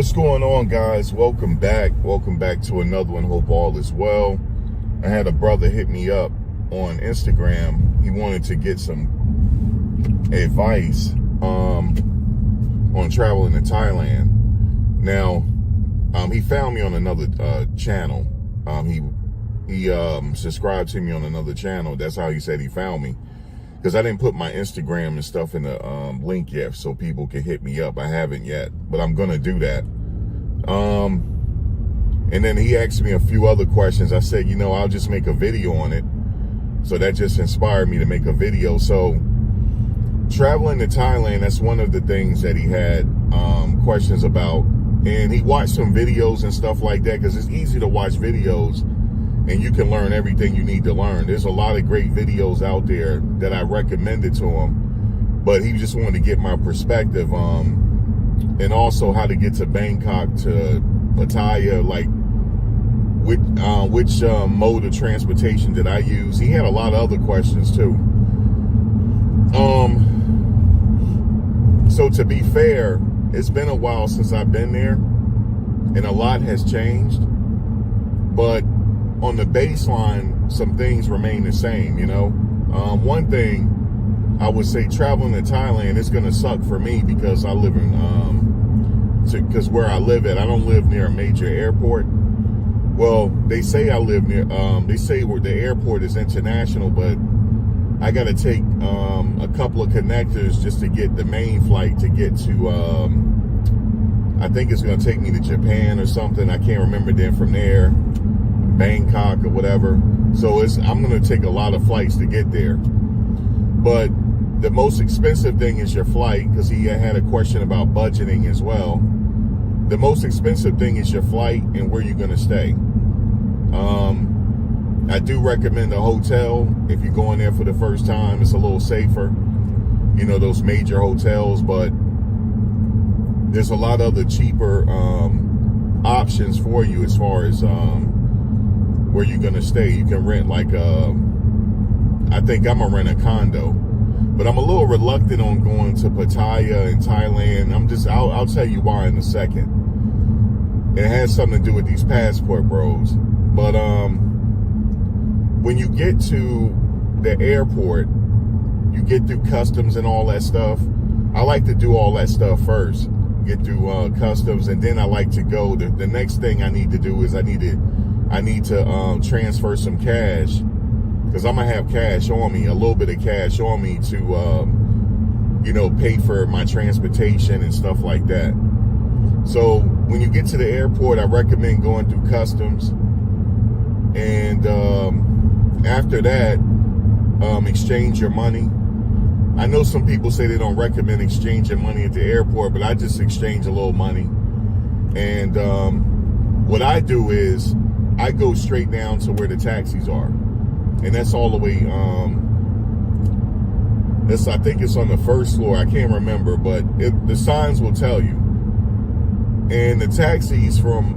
What's going on, guys? Welcome back to another one. Hope all is well. I had a brother hit me up on Instagram. He wanted to get some advice on traveling to Thailand. Now he found me on another channel. He subscribed to me on another channel. That's how he said he found me, because I didn't put my Instagram and stuff in the link yet so people can hit me up. I haven't yet, but I'm gonna do that. And then he asked me a few other questions. I said, I'll just make a video on it. So that just inspired me to make a video. So traveling to Thailand, that's one of the things that he had questions about. And he watched some videos and stuff like that, because it's easy to watch videos and you can learn everything you need to learn. There's a lot of great videos out there that I recommended to him, but he just wanted to get my perspective, and also how to get to Bangkok, to Pattaya, like which mode of transportation did I use. He had a lot of other questions too. So to be fair, it's been a while since I've been there, and a lot has changed, but on the baseline, some things remain the same, One thing I would say, traveling to Thailand, it's going to suck for me because I live because where I live at, I don't live near a major airport. Well, they say I live near, they say where the airport is international, but I got to take a couple of connectors just to get the main flight to get to, I think it's going to take me to Japan or something. I can't remember. Then from there, Bangkok or whatever. So I'm going to take a lot of flights to get there. But the most expensive thing is your flight, because he had a question about budgeting as well. The most expensive thing is your flight and where you're going to stay. I do recommend a hotel if you're going there for the first time. It's a little safer, those major hotels, but there's a lot of other cheaper options for you as far as where you're going to stay. You can rent I think I'm going to rent a condo, but I'm a little reluctant on going to Pattaya in Thailand. I'll tell you why in a second. It has something to do with these passport bros. But when you get to the airport, you get through customs and all that stuff. I like to do all that stuff first, get through customs, and then I like to go. The next thing I need to do is I need to transfer some cash, because I'm gonna have cash on me, a little bit of cash on me to pay for my transportation and stuff like that. So when you get to the airport, I recommend going through customs, and after that, exchange your money. I know some people say they don't recommend exchanging money at the airport, but I just exchange a little money. And what I do is I go straight down to where the taxis are, and that's all the way. I think it's on the first floor. I can't remember, but the signs will tell you. And the taxis from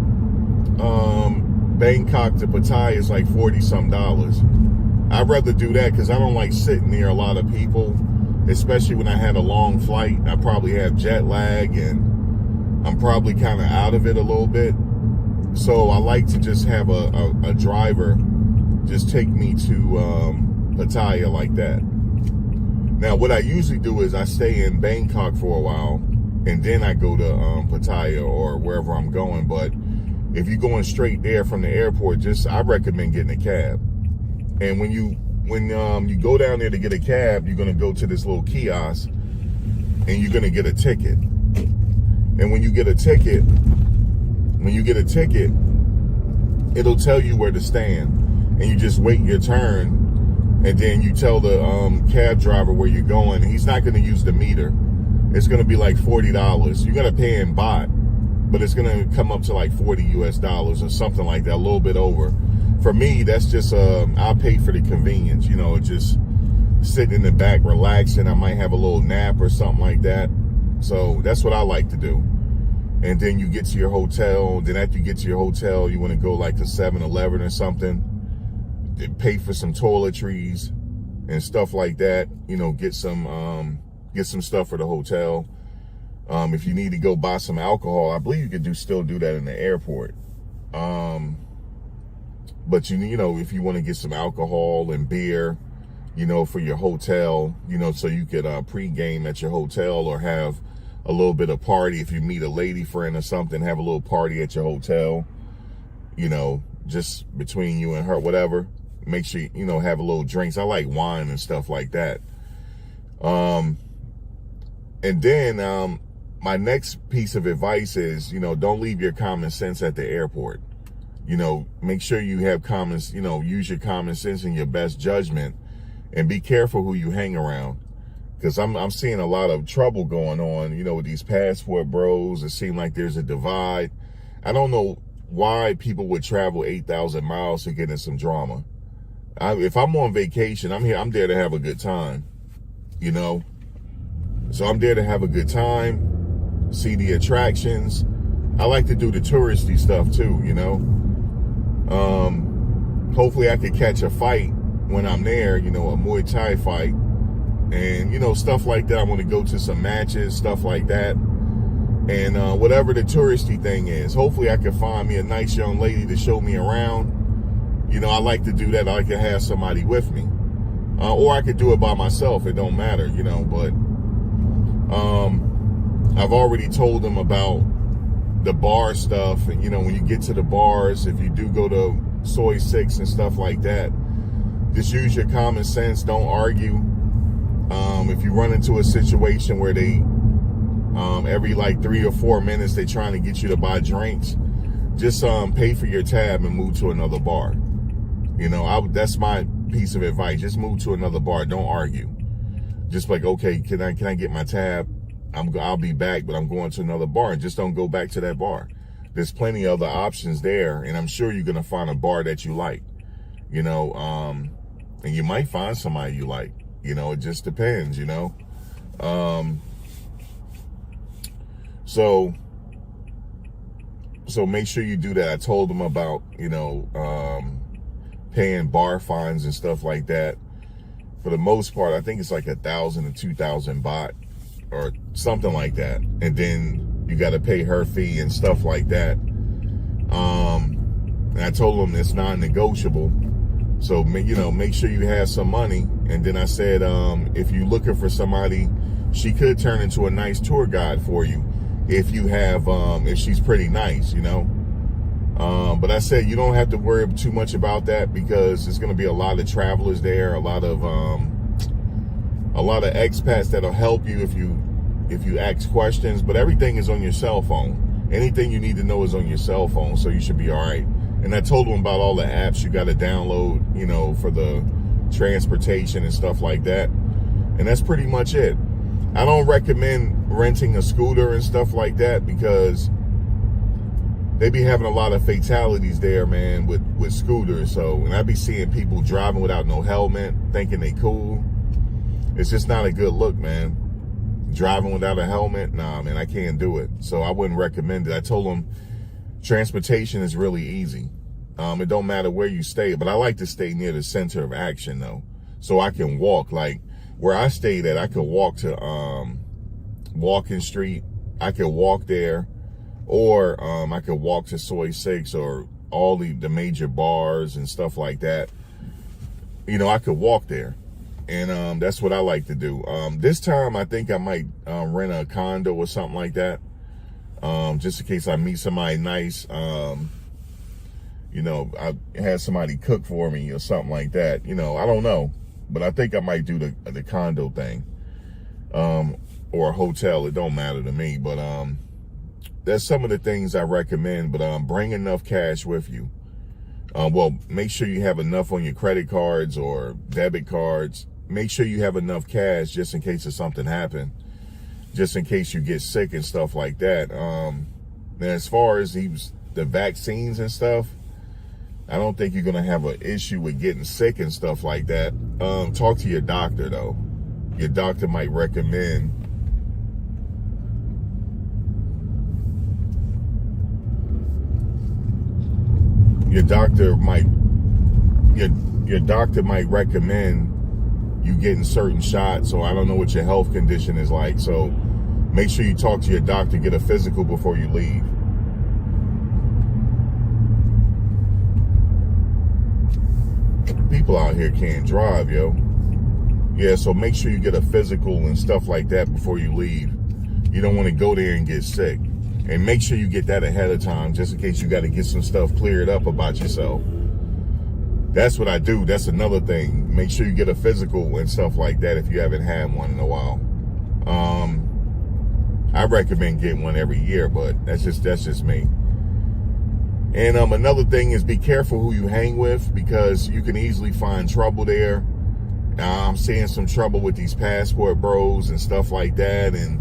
Bangkok to Pattaya is like $40-some. I'd rather do that because I don't like sitting near a lot of people, especially when I had a long flight. I probably have jet lag and I'm probably kind of out of it a little bit. So I like to just have a driver just take me to Pattaya like that. Now, what I usually do is I stay in Bangkok for a while, and then I go to Pattaya or wherever I'm going. But if you're going straight there from the airport, I recommend getting a cab. And when you go down there to get a cab, you're going to go to this little kiosk, and you're going to get a ticket. And when you get a ticket, it'll tell you where to stand, and you just wait your turn, and then you tell the cab driver where you're going. He's not going to use the meter. It's going to be like $40. You're going to pay in baht, but it's going to come up to like $40 US or something like that, a little bit over. For me, that's just I'll pay for the convenience, just sitting in the back relaxing. I might have a little nap or something like that. So that's what I like to do. And then you get to your hotel. Then after you get to your hotel, you want to go like to 7-Eleven or something, pay for some toiletries and stuff like that. Get some stuff for the hotel. If you need to go buy some alcohol, I believe you could still do that in the airport. But you know, if you want to get some alcohol and beer, you know, for your hotel, you know, so you could pre-game at your hotel, or have a little bit of party. If you meet a lady friend or something, have a little party at your hotel, you know, just between you and her, whatever. Make sure, you know, have a little drinks. I like wine and stuff like that. And then my next piece of advice is, you know, don't leave your common sense at the airport. You know, make sure you have you know, use your common sense and your best judgment, and be careful who you hang around. Because I'm seeing a lot of trouble going on, you know, with these passport bros. It seems like there's a divide. I don't know why people would travel 8,000 miles to get in some drama. If I'm on vacation, I'm there to have a good time, you know. So I'm there to have a good time, see the attractions. I like to do the touristy stuff too, you know. Hopefully I could catch a fight when I'm there, you know, a Muay Thai fight, and, you know, stuff like that. I want to go to some matches, stuff like that. And whatever the touristy thing is, hopefully I can find me a nice young lady to show me around. You know, I like to do that. I like to have somebody with me. Or I could do it by myself. It don't matter, you know, but I've already told them about the bar stuff. And, you know, when you get to the bars, if you do go to Soy 6 and stuff like that, just use your common sense. Don't argue. If you run into a situation where they, every like 3 or 4 minutes, they trying to get you to buy drinks, just pay for your tab and move to another bar. You know, that's my piece of advice. Just move to another bar. Don't argue. Just like, okay, can I get my tab? I'll be back, but I'm going to another bar. And just don't go back to that bar. There's plenty of other options there, and I'm sure you're gonna find a bar that you like. You know, and you might find somebody you like. You know, it just depends. You know, so make sure you do that. I told them about, you know, paying bar fines and stuff like that. For the most part, I think it's like 1,000 to 2,000 baht or something like that, and then you got to pay her fee and stuff like that. And I told them it's non-negotiable. So, you know, make sure you have some money. And then I said, if you're looking for somebody, she could turn into a nice tour guide for you if you have, if she's pretty nice, you know. But I said you don't have to worry too much about that, because there's going to be a lot of travelers there, a lot of expats that'll help you if you ask questions. But everything is on your cell phone. Anything you need to know is on your cell phone, so you should be all right. And I told them about all the apps you got to download, you know, for the transportation and stuff like that. And that's pretty much it. I don't recommend renting a scooter and stuff like that, because they be having a lot of fatalities there, man, with scooters. So, and I be seeing people driving without no helmet, thinking they cool. It's just not a good look, man. Driving without a helmet, nah, man, I can't do it. So I wouldn't recommend it. I told them transportation is really easy. It don't matter where you stay, but I like to stay near the center of action, though, so I can walk. Like where I stayed at, I could walk to Walking Street. I could walk there, or I could walk to Soy 6 or all the major bars and stuff like that. You know, I could walk there. And that's what I like to do. This time, I think I might rent a condo or something like that, just in case I meet somebody nice. You know, I had somebody cook for me or something like that. You know, I don't know, but I think I might do the condo thing, or a hotel. It don't matter to me. But that's some of the things I recommend. But bring enough cash with you. Well, make sure you have enough on your credit cards or debit cards. Make sure you have enough cash just in case if something happened, just in case you get sick and stuff like that. And as far as the vaccines and stuff, I don't think you're going to have an issue with getting sick and stuff like that. Talk to your doctor, though. Your doctor might recommend your doctor might recommend you getting certain shots. So I don't know what your health condition is like. So Make sure you talk to your doctor, get a physical before you leave. People out here can't drive, yo. Yeah, so make sure you get a physical and stuff like that before you leave. You don't want to go there and get sick. And make sure you get that ahead of time, just in case you got to get some stuff cleared up about yourself. That's what I do. That's another thing. Make sure you get a physical and stuff like that if you haven't had one in a while. I recommend getting one every year, but that's just me. And another thing is be careful who you hang with, because you can easily find trouble there. I'm seeing some trouble with these passport bros and stuff like that. And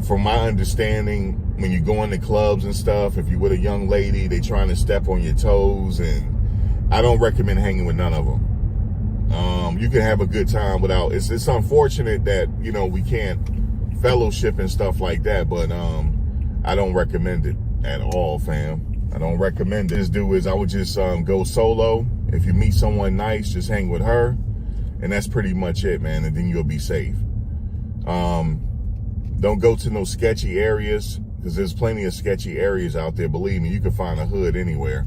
from my understanding, when you go into clubs and stuff, if you're with a young lady, they trying to step on your toes, and I don't recommend hanging with none of them. You can have a good time without. It's unfortunate that, you know, we can't fellowship and stuff like that, but I don't recommend it at all, fam. I don't recommend it. What I do is I would just go solo. If you meet someone nice, just hang with her, and that's pretty much it, man. And then you'll be safe. Don't go to no sketchy areas, because there's plenty of sketchy areas out there. Believe me, you can find a hood anywhere.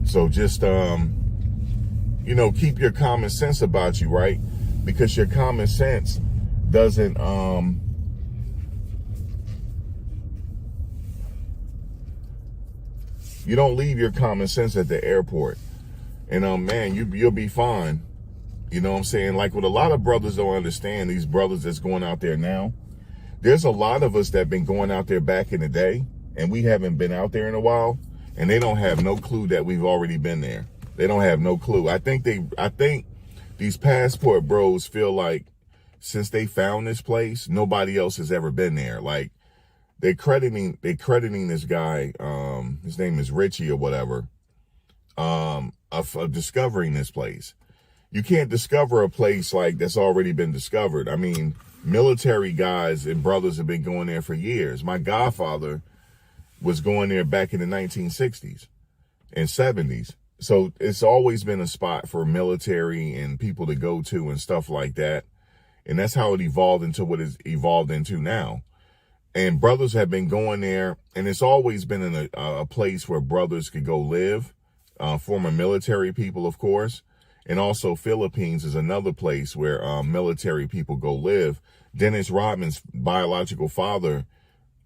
So just, you know, keep your common sense about you, right? Because your common sense doesn't, you don't leave your common sense at the airport. And, man, you'll be fine. You know what I'm saying? Like what a lot of brothers don't understand, these brothers that's going out there now, there's a lot of us that been going out there back in the day, and we haven't been out there in a while, and they don't have no clue that we've already been there. They don't have no clue. I think these passport bros feel like since they found this place, nobody else has ever been there. Like they're crediting this guy, his name is Richie or whatever, of discovering this place. You can't discover a place like that's already been discovered. I mean, military guys and brothers have been going there for years. My godfather was going there back in the 1960s and 70s. So it's always been a spot for military and people to go to and stuff like that. And that's how it evolved into what it's evolved into now. And brothers have been going there, and it's always been in a place where brothers could go live, former military people, of course. And also Philippines is another place where military people go live. Dennis Rodman's biological father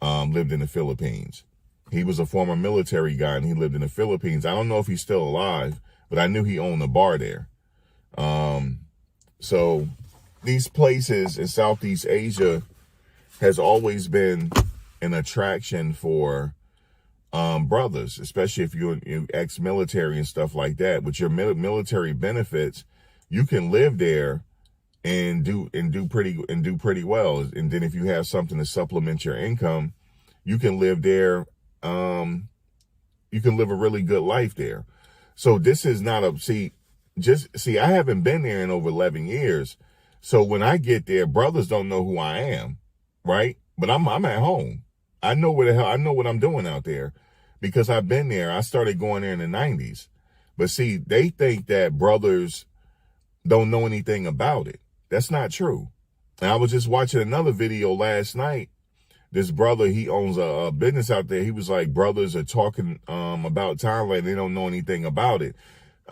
lived in the Philippines. He was a former military guy, and he lived in the Philippines. I don't know if he's still alive, but I knew he owned a bar there. So these places in Southeast Asia has always been an attraction for brothers, especially if you're ex-military and stuff like that. With your military benefits, you can live there and do pretty well. And then if you have something to supplement your income, you can live there. You can live a really good life there. So this is not I haven't been there in over 11 years. So when I get there, brothers don't know who I am, right? But I'm at home. I know what I'm doing out there because I've been there. I started going there in the 90s. But see, they think that brothers don't know anything about it. That's not true. And I was just watching another video last night. This brother, he owns a business out there. He was like, brothers are talking about Thailand. They don't know anything about it.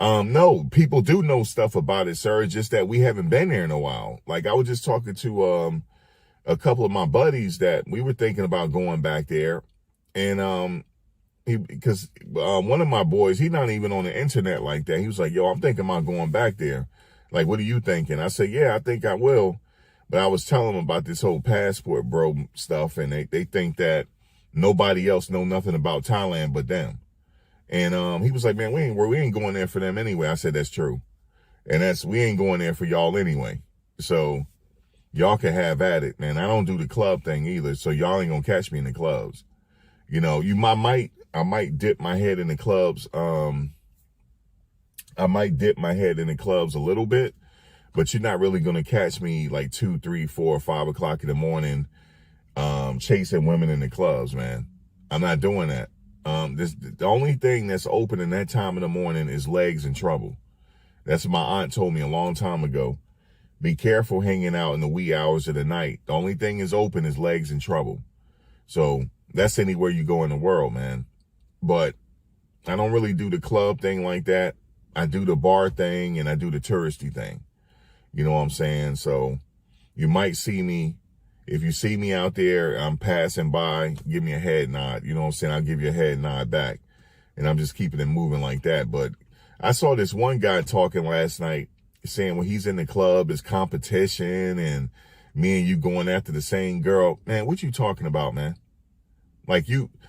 No, people do know stuff about it, sir. It's just that we haven't been there in a while. Like I was just talking to a couple of my buddies that we were thinking about going back there. And because one of my boys, he's not even on the internet like that. He was like, yo, I'm thinking about going back there. Like, what are you thinking? I said, yeah, I think I will. But I was telling them about this whole passport bro stuff, and they think that nobody else know nothing about Thailand but them. And he was like, man, we ain't going there for them anyway. I said, that's true. And we ain't going there for y'all anyway. So y'all can have at it, man. I don't do the club thing either, so y'all ain't gonna catch me in the clubs. You know, I might dip my head in the clubs. I might dip my head in the clubs a little bit, but you're not really gonna catch me like 2, 3, 4, 5 o'clock in the morning, chasing women in the clubs, man. I'm not doing that. The only thing that's open in that time of the morning is Legs and Trouble. That's what my aunt told me a long time ago. be careful hanging out in the wee hours of the night. The only thing is open is legs in trouble. So that's anywhere you go in the world, man. But I don't really do the club thing like that. I do the bar thing and I do the touristy thing. You know what I'm saying? So you might see me. If you see me out there, I'm passing by, give me a head nod. You know what I'm saying? I'll give you a head nod back. And I'm just keeping it moving like that. But I saw this one guy talking last night saying when he's in the club, it's competition and me and you going after the same girl. Man, what you talking about, man? Like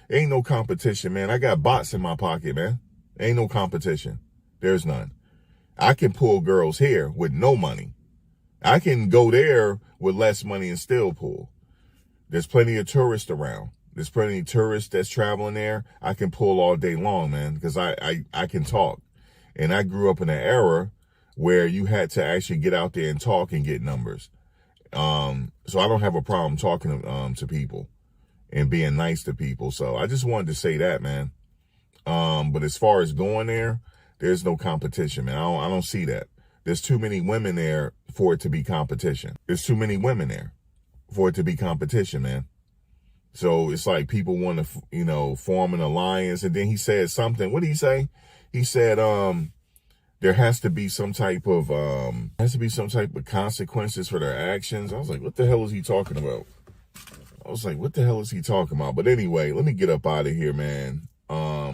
ain't no competition, man. I got bots in my pocket, man. Ain't no competition. There's none. I can pull girls here with no money. I can go there with less money and still pull. There's plenty of tourists around. There's plenty of tourists that's traveling there. I can pull all day long, man, because I can talk. And I grew up in an era where you had to actually get out there and talk and get numbers. So I don't have a problem talking to people and being nice to people. So I just wanted to say that, man. But as far as going there, there's no competition, man. I don't see that. There's too many women there for it to be competition. There's too many women there for it to be competition, man. So it's like people want to, form an alliance. And then he said something. What did he say? He said, there has to be some type of consequences for their actions. I was like, what the hell is he talking about? But anyway, let me get up out of here, man.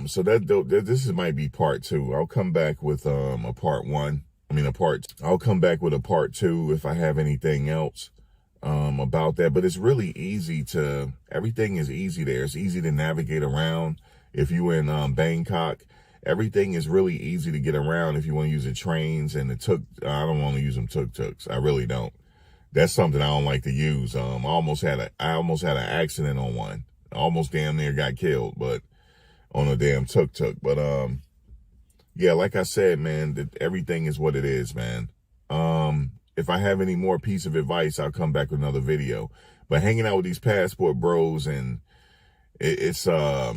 So this might be part 2. I'll come back with a part 1. I'll come back with a part 2 if I have anything else about that. But it's really easy everything is easy there. It's easy to navigate around. If you're in Bangkok, everything is really easy to get around if you want to use the trains and the tuk. I don't want to use them tuk-tuks. I really don't. That's something I don't like to use. I almost had an accident on one. I almost damn near got killed, but on a damn tuk-tuk. But yeah, like I said, man, everything is what it is, man. If I have any more piece of advice, I'll come back with another video. But hanging out with these passport bros and it's not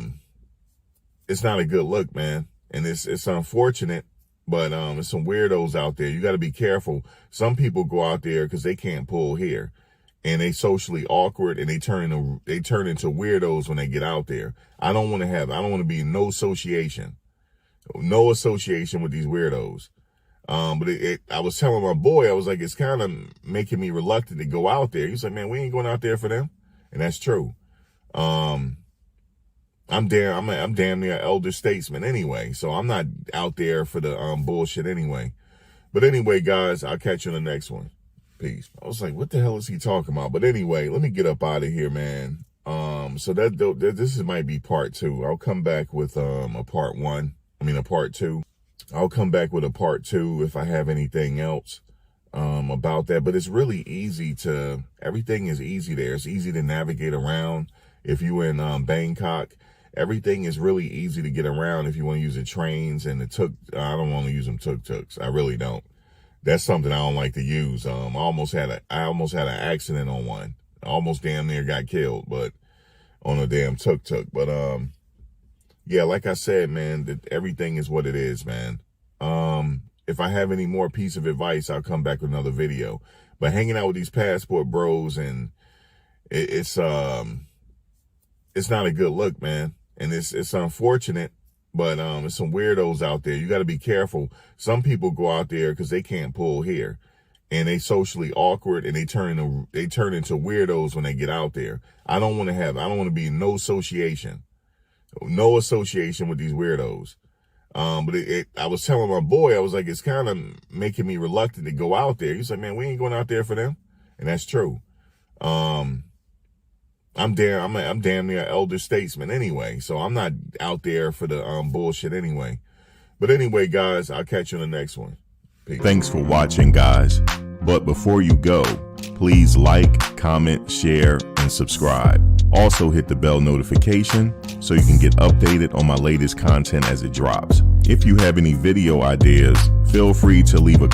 a good look, man. And it's unfortunate, but there's some weirdos out there. You got to be careful. Some people go out there because they can't pull here, and they socially awkward, and they turn into weirdos when they get out there. I don't want to be in no association with these weirdos. But I was telling my boy, I was like, it's kind of making me reluctant to go out there. He's like, man, we ain't going out there for them, and that's true. I'm damn near elder statesman anyway, so I'm not out there for the bullshit anyway. But anyway, guys, I'll catch you in the next one. Peace. I was like, what the hell is he talking about? But anyway, let me get up out of here, man. So this might be part 2. I'll come back with a part 2. I'll come back with a part 2 if I have anything else about that. But it's really easy everything is easy there. It's easy to navigate around. If you're in Bangkok, everything is really easy to get around if you want to use the trains and the tuk. I don't want to use them tuk-tuks. I really don't. That's something I don't like to use. I almost had an accident on one. I almost damn near got killed, but on a damn tuk-tuk. But yeah, like I said, man, everything is what it is, man. If I have any more piece of advice, I'll come back with another video. But hanging out with these passport bros and it's not a good look, man. And it's unfortunate, but there's some weirdos out there. You got to be careful. Some people go out there because they can't pull here, and they socially awkward, and they turn into weirdos when they get out there. I don't want to be in no association with these weirdos. But I was telling my boy, I was like, it's kind of making me reluctant to go out there. He's like, man, we ain't going out there for them, and that's true. I'm damn near elder statesman anyway, so I'm not out there for the bullshit anyway. But anyway, guys, I'll catch you in the next one. Peace. Thanks for watching, guys. But before you go, please like, comment, share, and subscribe. Also hit the bell notification so you can get updated on my latest content as it drops. If you have any video ideas, feel free to leave a